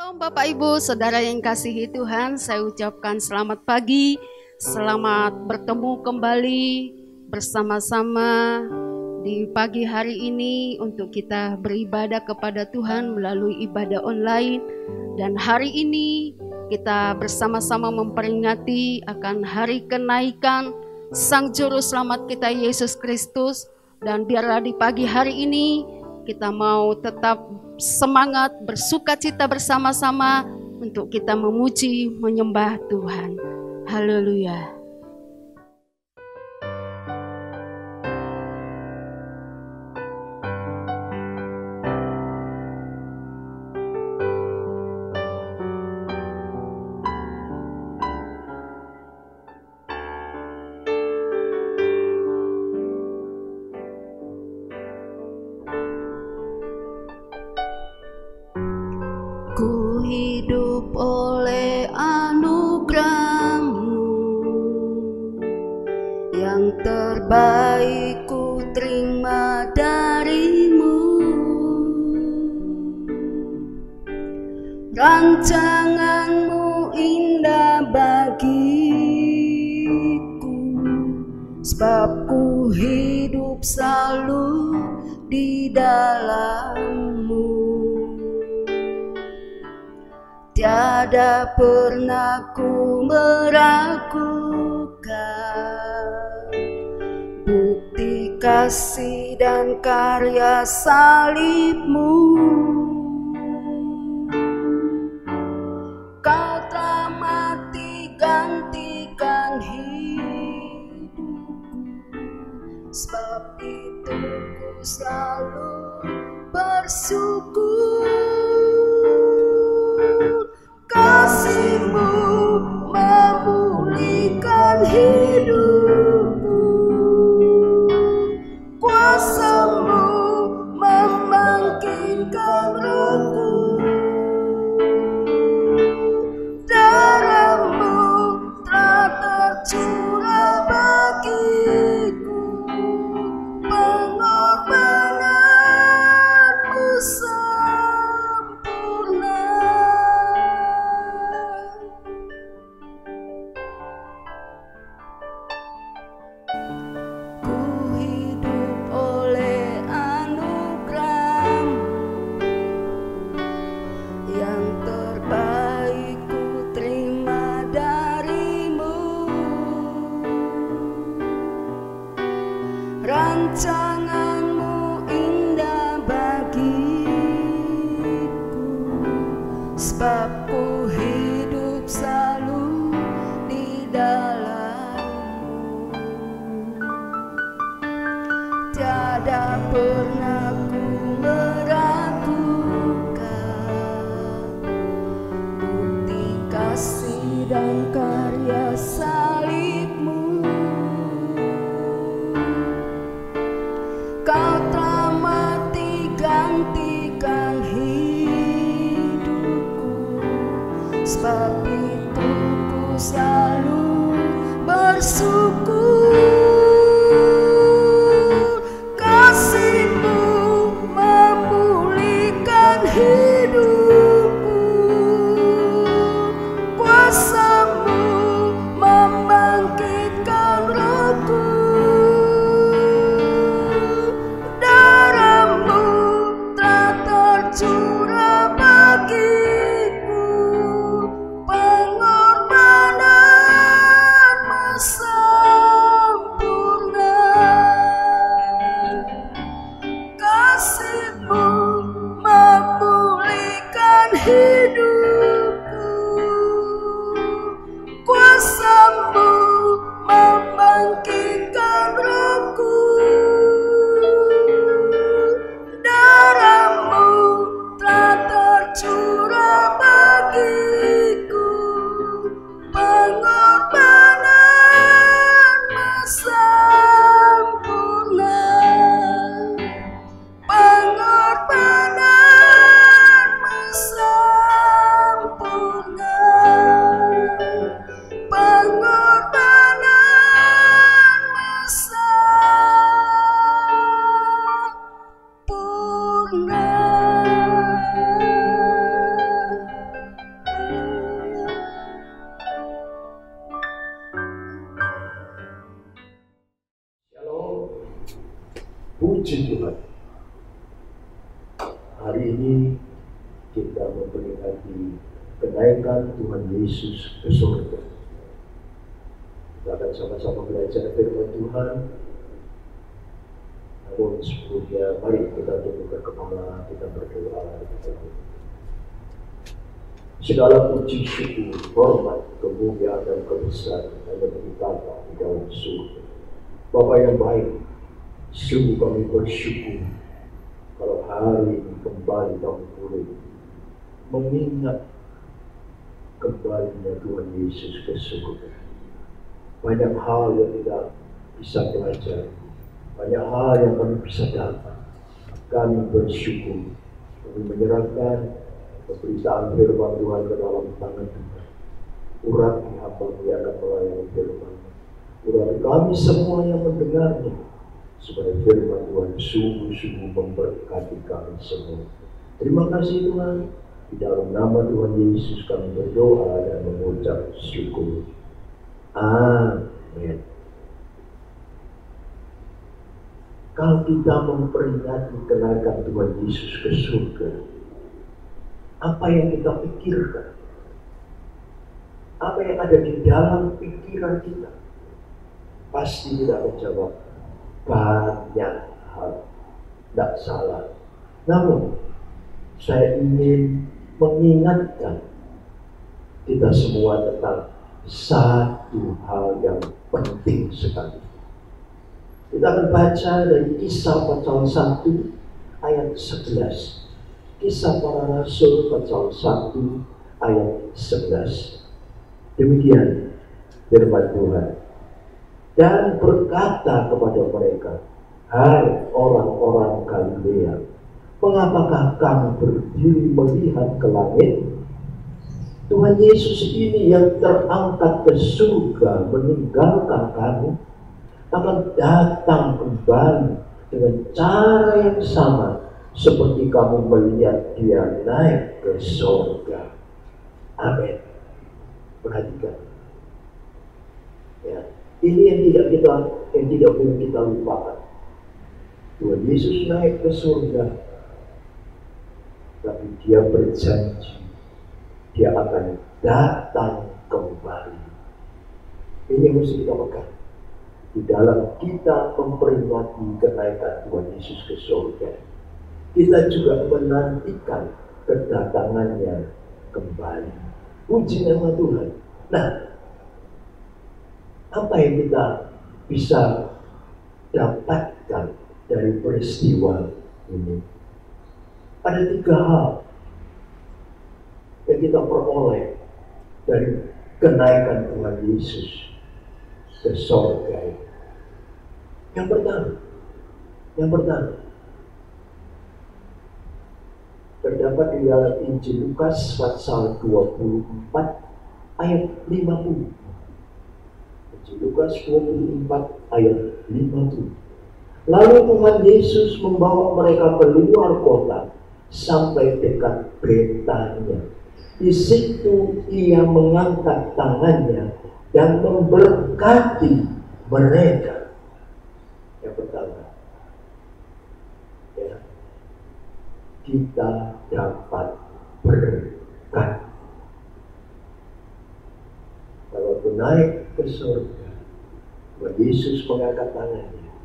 Shalom Bapak Ibu, Saudara yang kasihi Tuhan, saya ucapkan selamat pagi, selamat bertemu kembali bersama-sama di pagi hari ini untuk kita beribadah kepada Tuhan melalui ibadah online. Dan hari ini kita bersama-sama memperingati akan hari kenaikan Sang Juru Selamat kita Yesus Kristus. Dan biarlah di pagi hari ini kita mau tetap semangat, bersukacita bersama-sama untuk kita memuji, menyembah Tuhan. Haleluya. Ku hidup oleh anugerah-Mu, yang terbaik ku terima dari-Mu. Rancangan-Mu indah bagiku, sebab ku hidup selalu di dalam-Mu. Tiada pernah ku meragukan bukti kasih dan karya salib-Mu. Kau telah mati gantikan hidupku, sebab itu ku selalu bersyukur. Kasih-Mu memulihkan hidupku, kuasa-Mu membangkitkan rohku, darah-Mu telah tercurah bagiku, pengorbanan-Mu sempurna. Ku hidup oleh anugerah-Mu, yang terbaik ku terima dari-Mu. Rancangan-Mu indah bagiku, sebab ku hidup selalu di dalam-Mu. Tiada pernah ku meragukan bukti kasih dan karya salib-Mu. Kau telah mati gantikan hidupku, sebab itu ku selalu bersyukur. Kasih-Mu memulihkan hidupku, kuasa-Mu membangkitkan rohku, darah-Mu telah tercurah bagiku, pengorbanan-Mu sempurna. Kasih-Mu memulihkan hidupku, kuasa-Mu membangkitkan rohku, darah-Mu telah tercurah bagiku, pengorbanan-Mu sempurna. Pengorbanan-Mu sempurna. Puji Tuhan. Hari ini kita memperingati kenaikan Tuhan Yesus ke surga. Kita akan sama-sama belajar firman Tuhan. Namun sebelumnya, mari kita tundukkan kepala, kita berdoa, kita berdoa. Segala puji, syukur, hormat, kemuliaan dan kebesaran hanya bagi Bapa di dalam surga. Bapa yang baik, sungguh kami bersyukur kalau hari ini kembali kami boleh mengingat kembalinya Tuhan Yesus ke surga. Banyak hal yang kita bisa belajar, banyak hal yang kami bisa dapat. Kami bersyukur, kami menyerahkan pemberitaan firman Tuhan ke dalam tangan Tuhan. Urapi hamba-Mu yang akan melayani firman. Urapi kami semua yang mendengarnya, supaya firman Tuhan sungguh-sungguh memberkati kami semua. Terima kasih Tuhan. Di dalam nama Tuhan Yesus kami berdoa dan mengucap syukur. Amin. Kalau kita memperingati kenaikan Tuhan Yesus ke surga, apa yang kita pikirkan? Apa yang ada di dalam pikiran kita? Pasti kita akan jawab, banyak hal. Tidak salah. Namun, saya ingin mengingatkan kita semua tentang satu hal yang penting sekali. Kita akan baca dari Kisah pasal 1 ayat 11. Kisah Para Rasul pasal 1 ayat 11. Demikian firman Tuhan. Dan berkata kepada mereka, hai orang-orang Galilea, mengapakah kamu berdiri melihat ke langit? Tuhan Yesus ini yang terangkat ke surga meninggalkan kamu akan datang kembali dengan cara yang sama seperti kamu melihat dia naik ke surga. Amin. Perhatikan. Ya, ini yang tidak boleh kita lupakan. Tuhan Yesus naik ke surga, tapi dia berjanji dia akan datang kembali. Ini yang mesti kita pegang di dalam kita memperingati kenaikan Tuhan Yesus ke surga. Kita juga menantikan kedatangannya kembali. Puji nama Tuhan. Nah, apa yang kita bisa dapatkan dari peristiwa ini? Ada 3 hal yang kita peroleh dari kenaikan Tuhan Yesus ke surga. Yang pertama, terdapat di dalam Injil Lukas pasal 24 ayat 50. Injil Lukas 24 ayat 50. Lalu Tuhan Yesus membawa mereka keluar kota sampai dekat Betania. Di situ ia mengangkat tangannya dan memberkati mereka. Yang pertama, ya, kita dapat berkat. Kalau naik ke surga, Tuhan Yesus mengangkat tangannya,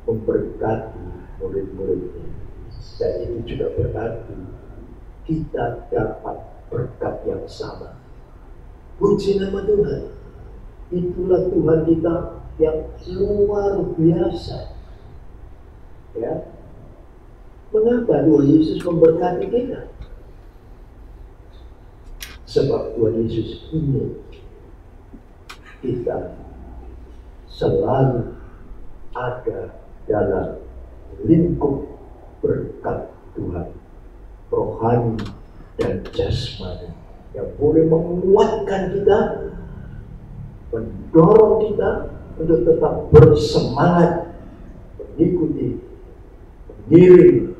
memberkati murid-muridnya. Dan itu juga berarti kita dapat berkat yang sama. Puji nama Tuhan. Itulah Tuhan kita yang luar biasa. Ya. Mengapa Tuhan Yesus memberkati kita? Sebab Tuhan Yesus ingin kita selalu ada dalam lingkup berkat Tuhan, rohani dan jasmani, yang boleh menguatkan kita, mendorong kita untuk tetap bersemangat mengikuti, mengiring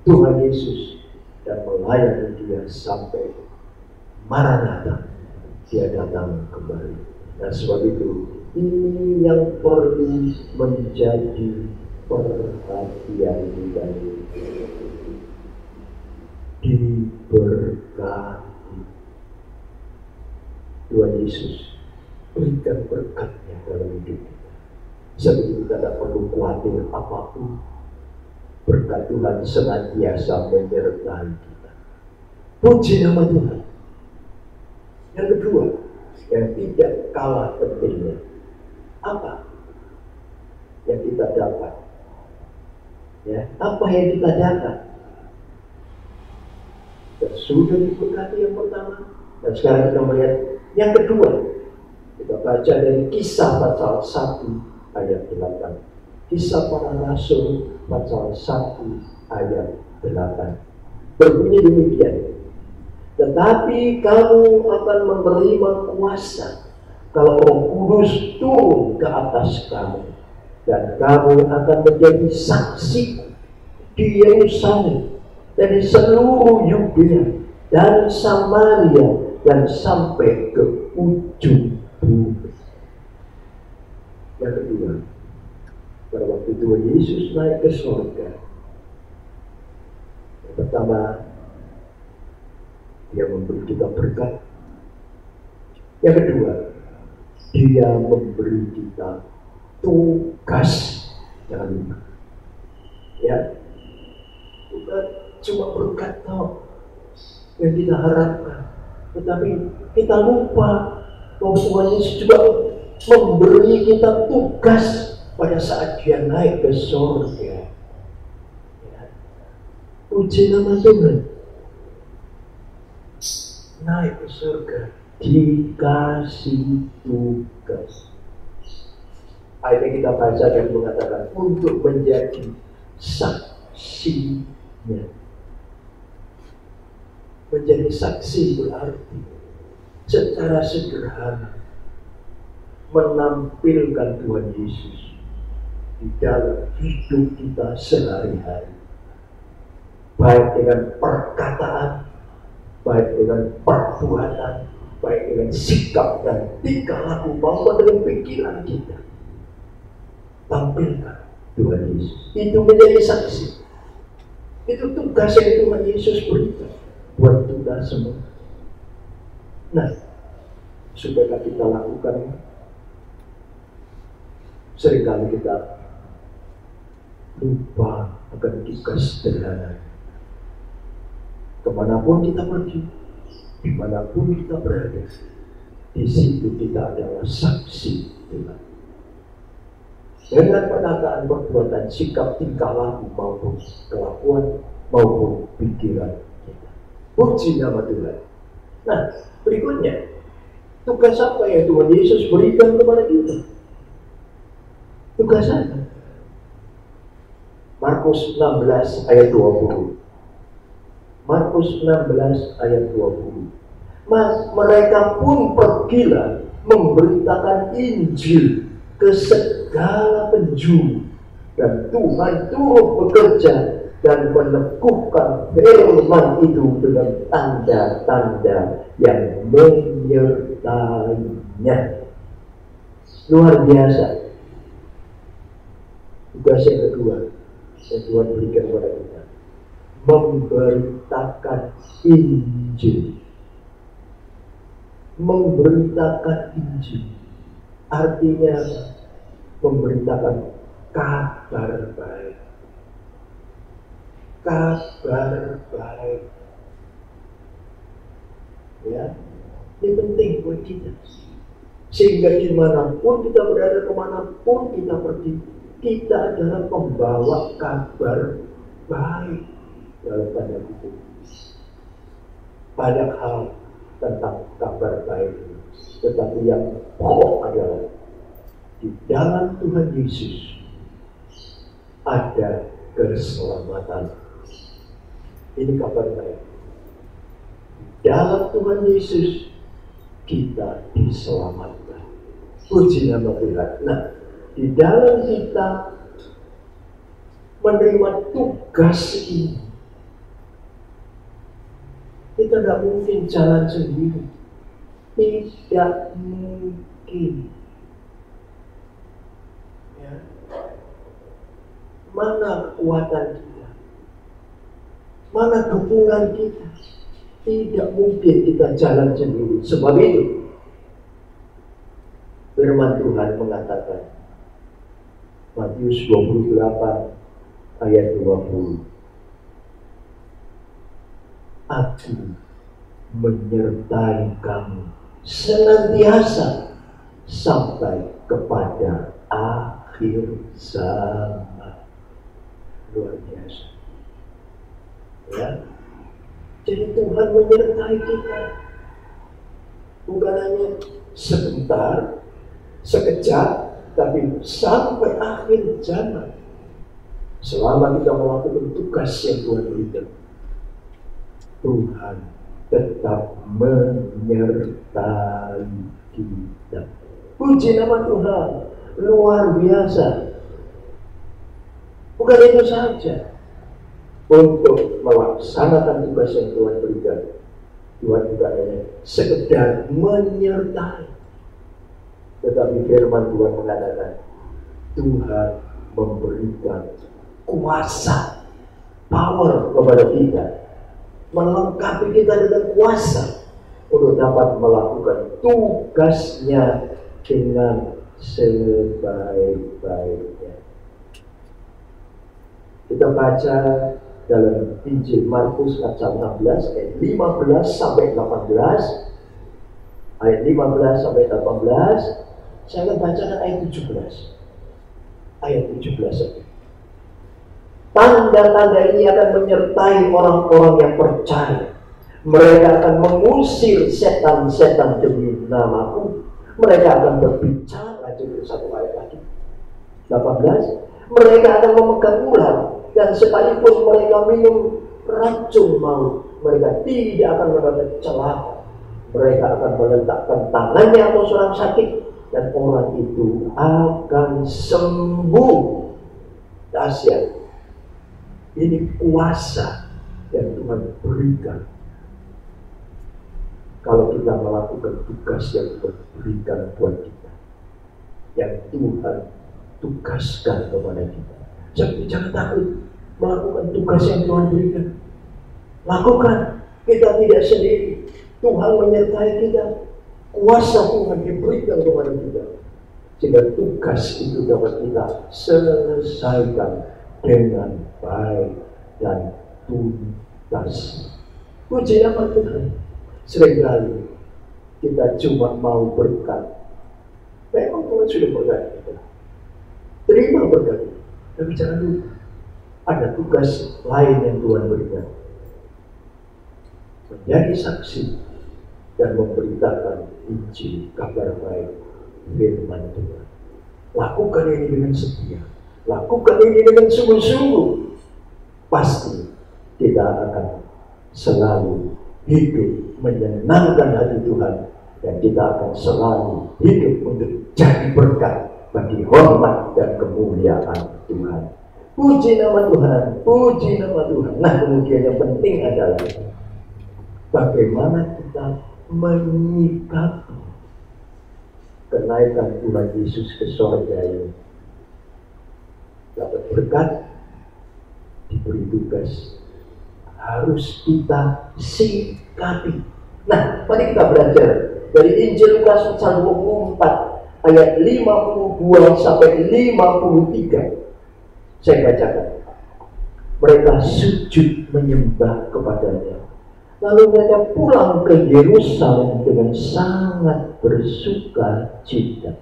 Tuhan Yesus dan melayani dia sampai Maranatha, dia datang kembali. Dan sebab itu, ini yang perlu menjadi perhatian kita diberkati. Tuhan Yesus berikan berkat-Nya dalam hidup kita. Sebab kita tidak perlu khawatir apapun. Berkat Tuhan senantiasa menyertai kita. Puji nama Tuhan. Yang kedua, yang tidak kalah pentingnya, apa yang kita dapat? Ya, apa yang kita dapat? Dan sudah diberkati yang pertama, dan sekarang kita melihat yang kedua. Kita baca dari Kisah pasal 1 ayat 8. Kisah para Rasul pasal 1 ayat 8. Berbunyi demikian. Tetapi kamu akan menerima kuasa kalau Roh Kudus turun ke atas kamu, dan kamu akan menjadi saksi di Yerusalem dan di seluruh Yudea dan Samaria dan sampai ke ujung bumi. Yang kedua, pada waktu Tuhan Yesus naik ke surga, yang pertama, Dia memberi kita berkat. Yang kedua, Dia memberi kita tugas. Jangan lupa, ya, bukan cuma berkat yang kita harapkan, tetapi kita lupa bahwa Tuhan Yesus juga memberi kita tugas pada saat Dia naik ke surga. Ya. Puji nama Tuhan. Naik ke surga, dikasih tugas. Akhirnya kita baca dan mengatakan untuk menjadi saksinya. Menjadi saksi berarti secara sederhana menampilkan Tuhan Yesus di dalam hidup kita sehari-hari, baik dengan perkataan, baik dengan perbuatan, baik dengan sikap dan tingkah laku, maupun dengan pikiran kita. Tampilkan Tuhan Yesus. Itu menjadi saksi. Itu tugas yang Tuhan Yesus berikan buat kita semua. Nah, supaya kita lakukan, seringkali kita lupa akan tugas sederhana. Kemanapun kita pergi, dimanapun kita berada, di situ kita adalah saksi Tuhan. Dengan perkataan, perbuatan, sikap, tingkah laku, maupun kelakuan, maupun pikiran kita. Puji nama Tuhan. Nah, berikutnya, tugas apa yang Tuhan Yesus berikan kepada kita? Tugas apa? Markus 16 ayat 20. Markus 16 ayat 20. Mereka pun pergilah memberitakan Injil ke segala penjuru, dan Tuhan turut bekerja dan meneguhkan firman itu dengan tanda-tanda yang menyertainya. Luar biasa. Tugas yang kedua yang Tuhan berikan kepada kita, memberitakan Injil. Memberitakan Injil artinya memberitakan kabar baik. Kabar baik. Ya, ini penting buat kita. Sehingga dimanapun kita berada, kemanapun kita pergi, kita adalah pembawa kabar baik dalam tanda kutip. Banyak hal tentang kabar baik, tetapi yang pokok adalah di dalam Tuhan Yesus ada keselamatan. Ini kabar baik. Di dalam Tuhan Yesus kita diselamatkan. Puji nama Tuhan. Nah, di dalam kita menerima tugas ini, kita tidak mungkin jalan sendiri. Tidak mungkin. Ya. Mana kekuatan kita? Mana dukungan kita? Tidak mungkin kita jalan sendiri. Sebab itu firman Tuhan mengatakan, Matius 28 ayat 20, Aku menyertai kamu senantiasa sampai kepada akhir zaman. Luar biasa. Ya. Jadi Tuhan menyertai kita. Bukan hanya sebentar, sekejap, tapi sampai akhir zaman. Selama kita melakukan tugas yang Tuhan berikan, Tuhan tetap menyertai kita. Puji nama Tuhan, luar biasa. Bukan itu saja, untuk melaksanakan tugas yang Tuhan berikan, Tuhan juga hanya sekedar menyertai. Tetapi firman Tuhan mengatakan, Tuhan memberikan kuasa, power kepada kita, melengkapi kita dengan kuasa untuk dapat melakukan tugasnya dengan sebaik-baiknya. Kita baca dalam Injil Markus pasal 16 ayat 15 sampai 18. Ayat 15 sampai 18. Saya akan bacakan ayat 17. Ayat 17 saja. Tanda-tanda ini akan menyertai orang-orang yang percaya. Mereka akan mengusir setan-setan demi namaku. Mereka akan berbicara. Lanjut satu ayat lagi. 18. Mereka akan memegang ular, dan sekalipun mereka minum racun maut, mereka tidak akan mendapat celaka. Mereka akan meletakkan tangannya atas orang sakit, dan orang itu akan sembuh. Dahsyat. Ini kuasa yang Tuhan berikan. Kalau kita melakukan tugas yang Tuhan berikan buat kita, yang Tuhan tugaskan kepada kita. Jangan takut melakukan tugas yang Tuhan berikan. Lakukan. Kita tidak sendiri. Tuhan menyertai kita. Kuasa Tuhan diberikan kepada kita, sehingga tugas itu dapat kita selesaikan dengan baik dan tuntas. Puji nama Tuhan. Seringkali kita cuma mau berkat. Memang Tuhan sudah berkat kita. Terima berkat. Tapi jangan lupa, ada tugas lain yang Tuhan berikan. Menjadi saksi dan memberitakan Injil, kabar baik, firman Tuhan. Lakukan ini dengan setia. Lakukan ini dengan sungguh-sungguh. Pasti kita akan selalu hidup menyenangkan hati Tuhan, dan kita akan selalu hidup untuk jadi berkat bagi hormat dan kemuliaan Tuhan. Puji nama Tuhan, puji nama Tuhan. Nah, kemudian yang penting adalah bagaimana kita menyikapi kenaikan Tuhan Yesus ke surga ini. Dapat berkat, diberi tugas, harus kita sikapi. Nah, mari kita belajar dari Injil Lukas pasal 24 ayat 52 sampai 53. Saya bacakan. Mereka sujud menyembah kepadanya. Lalu mereka pulang ke Yerusalem dengan sangat bersuka cita.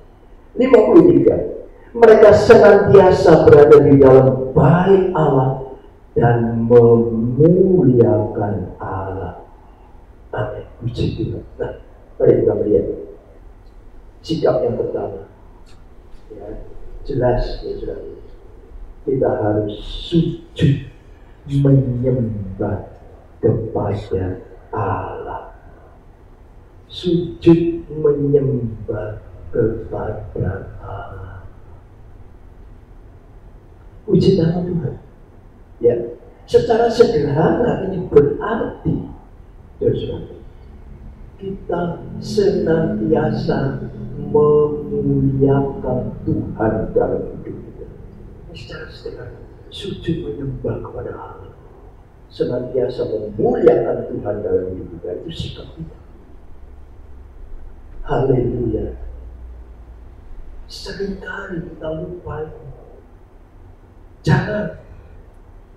53. Mereka senantiasa berada di dalam bait Allah dan memuliakan Allah. Amin. Puji Tuhan. Nah, mari kita melihat sikap yang pertama. Ya, jelas ya sudah. Kita harus sujud menyembah kepada Allah. Sujud menyembah kepada Allah. Puji nama Tuhan. Ya, secara sederhana ini berarti, kita senantiasa memuliakan Tuhan dalam hidup kita. Secara sederhana. sujud menyembah kepada Allah, senantiasa memuliakan Tuhan dalam hidup kita, itu sikap kita. Haleluya. Seringkali kita lupa. Jangan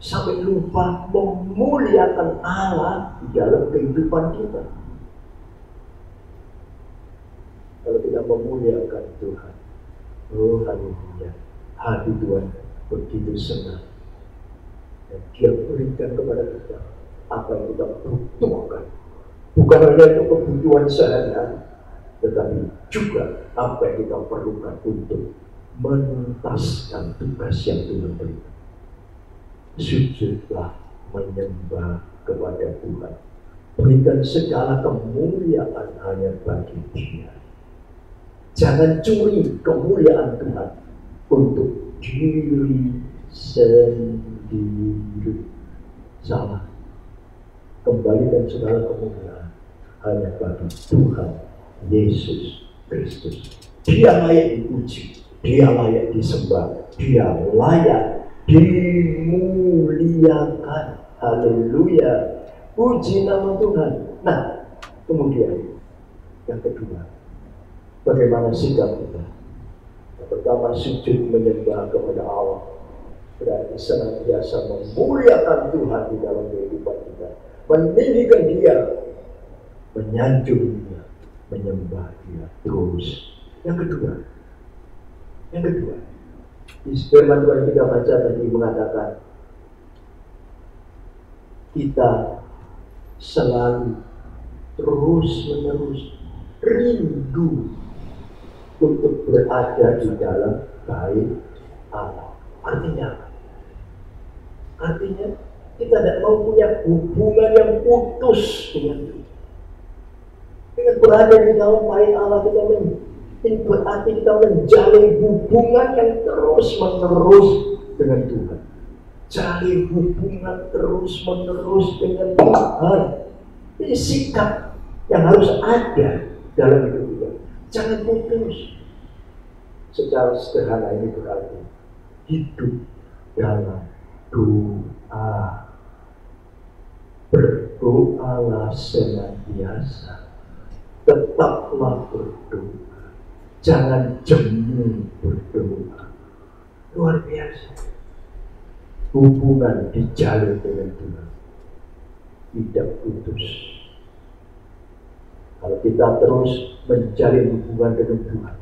sampai lupa memuliakan Allah di dalam kehidupan kita. Kalau kita memuliakan Tuhan, oh haleluya, hati Tuhan begitu senang. Dan Dia berikan kepada kita apa yang kita butuhkan. Bukan hanya untuk kebutuhan sehari-hari, tetapi juga apa yang kita perlukan untuk menuntaskan tugas yang Tuhan berikan. Sujudlah menyembah kepada Tuhan. Berikan segala kemuliaan hanya bagi Dia. Jangan curi kemuliaan Tuhan untuk diri sendiri. Salah. Kembalikan segala kemuliaan hanya bagi Tuhan Yesus Kristus. Dia layak dipuji, Dia layak disembah, Dia layak dimuliakan. Haleluya. Puji nama Tuhan. Nah, kemudian yang kedua, bagaimana sikap kita? Yang pertama, sujud menyembah kepada Allah, berarti senantiasa memuliakan Tuhan di dalam kehidupan kita, meninggikan Dia, menyanjung Dia, menyembah Dia terus. Yang kedua, di firman Tuhan kita baca tadi mengatakan kita selalu terus-menerus rindu untuk berada di dalam bait Allah. Artinya kita tidak mau punya hubungan yang putus dengan Tuhan. Dengan berada di dalam bait Allah, ini berarti kita menjalin hubungan yang terus-menerus dengan Tuhan. Jalin hubungan terus-menerus dengan Tuhan. Ini sikap yang harus ada dalam hidup kita. Jangan putus. Secara sederhana ini berarti hidup dalam doa. Berdoalah senantiasa. Tetaplah berdoa. Jangan jemu berdoa. Luar biasa. Hubungan dijalin dengan Tuhan tidak putus. Kalau kita terus menjalin hubungan dengan Tuhan,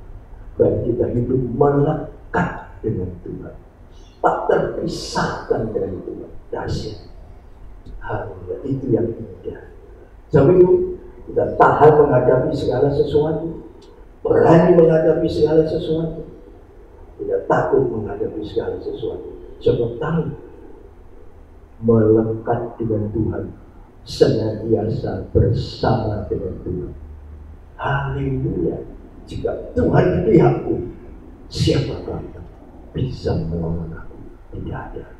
berarti kita hidup melekat dengan Tuhan, tak terpisahkan dari Tuhan. Dahsyat. Itu yang indah. Sebab itu kita tahan menghadapi segala sesuatu, berani menghadapi segala sesuatu, tidak takut menghadapi segala sesuatu. Sebab tahu melekat dengan Tuhan, senantiasa bersama dengan Tuhan. Haleluya. Jika Tuhan di pihakku, siapakah yang bisa melawan aku? Tidak ada.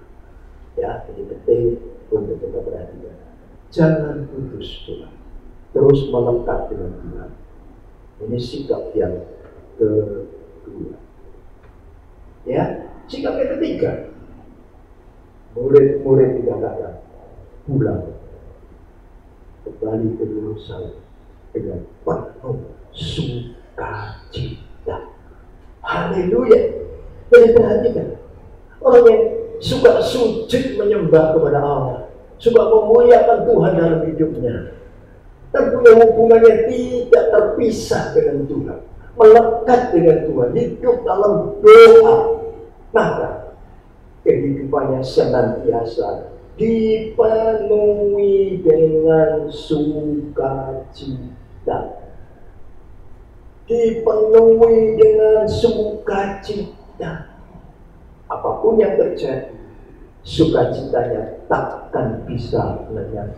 Ya, ini penting untuk kita perhatikan. Jangan putus Tuhan. Terus melekat dengan Tuhan. Ini sikap yang kedua. Ya, sikap yang ketiga. Murid-murid dikatakan pulang kembali ke Yerusalem dengan penuh sukacita. Haleluya. Jadi perhatikan, orang yang suka sujud menyembah kepada Allah, suka memuliakan Tuhan dalam hidupnya, dan punya hubungan yang tidak terpisah dengan Tuhan, melekat dengan Tuhan, hidup dalam doa, maka kehidupannya senantiasa dipenuhi dengan sukacita. Dipenuhi dengan sukacita. Apapun yang terjadi, sukacitanya takkan bisa lenyap.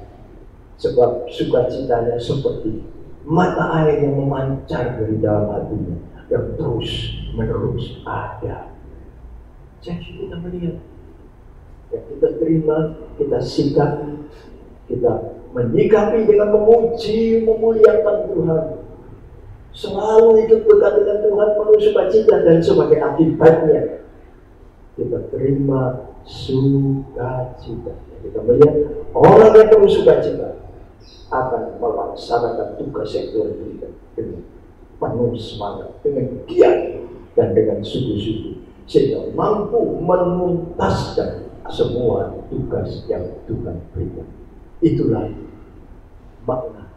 Sebab sukacitanya seperti mata air yang memancar dari dalam hatinya, yang terus menerus ada. Jadi kita melihat, yang kita terima, kita sikapi, kita menyikapi dengan memuji, memuliakan Tuhan. Selalu hidup dekat dengan Tuhan, penuh sukacita, dan sebagai akibatnya kita terima sukacita. Kita melihat orang yang penuh sukacita akan melaksanakan tugas yang Tuhan berikan dengan penuh semangat, dengan giat dan dengan sungguh-sungguh, sehingga mampu menuntaskan semua tugas yang Tuhan berikan. Itulah makna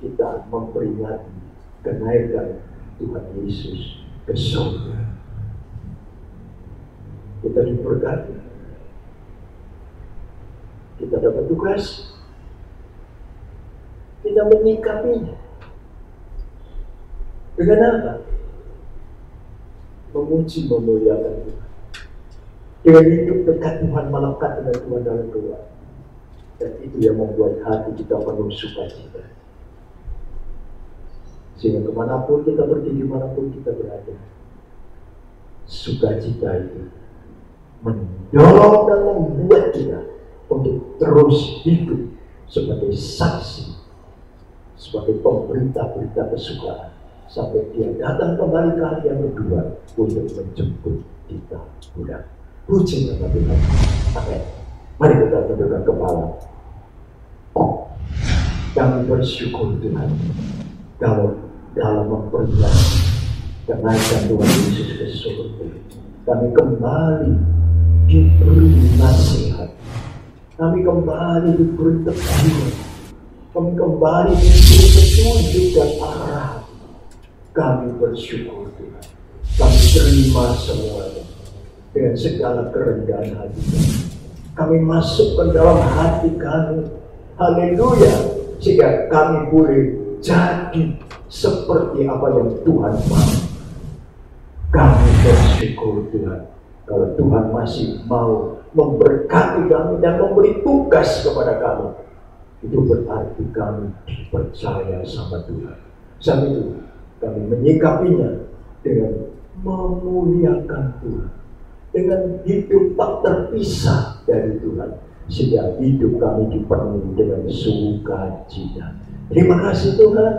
kita memperingati kenaikan Tuhan Yesus ke surga. Kita diberkati, kita dapat tugas, kita menyikapinya dengan apa? Memuji, memuliakan Tuhan, dengan hidup dekat Tuhan, melekat dengan Tuhan dalam doa. Dan itu yang membuat hati kita penuh sukacita, sehingga kemanapun kita pergi, dimanapun kita berada, sukacita itu mendorong dan membuat kita untuk terus hidup sebagai saksi, sebagai pemberita-berita kesukaan, sampai dia datang kembali kali yang kedua untuk menjemput kita pulang. Puji nama Tuhan. Amin. Mari kita tundukkan kepala. Kami bersyukur Tuhan kalau dalam memperingati kenaikan Tuhan Yesus ke surga, kami kembali diberi nasihat, kami kembali diberi teguran, kami kembali diberi petunjuk dan arah. Kami bersyukur Tuhan, kami terima semuanya dengan segala kerendahan hati kami masukkan dalam hati kami, haleluya, sehingga kami boleh jadi seperti apa yang Tuhan mau. Kami bersyukur Tuhan kalau Tuhan masih mau memberkati kami dan memberi tugas kepada kami. Itu berarti kami dipercaya sama Tuhan. Saat itu kami menyikapinya dengan memuliakan Tuhan, dengan hidup tak terpisah dari Tuhan, sehingga hidup kami dipenuhi dengan sukacita. Terima kasih Tuhan,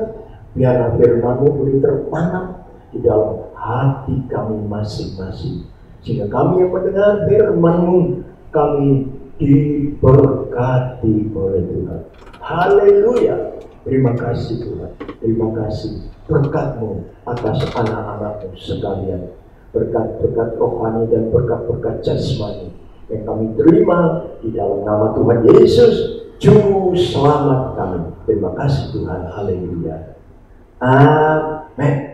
biarlah firman-Mu boleh tertanam di dalam hati kami masing-masing, sehingga kami yang mendengar firman-Mu, kami diberkati oleh Tuhan. Haleluya. Terima kasih Tuhan, terima kasih berkat-Mu atas anak-anak-Mu sekalian, berkat-berkat rohani dan berkat-berkat jasmani yang kami terima di dalam nama Tuhan Yesus, Juru Selamat kami. Terima kasih Tuhan, haleluya. Amin.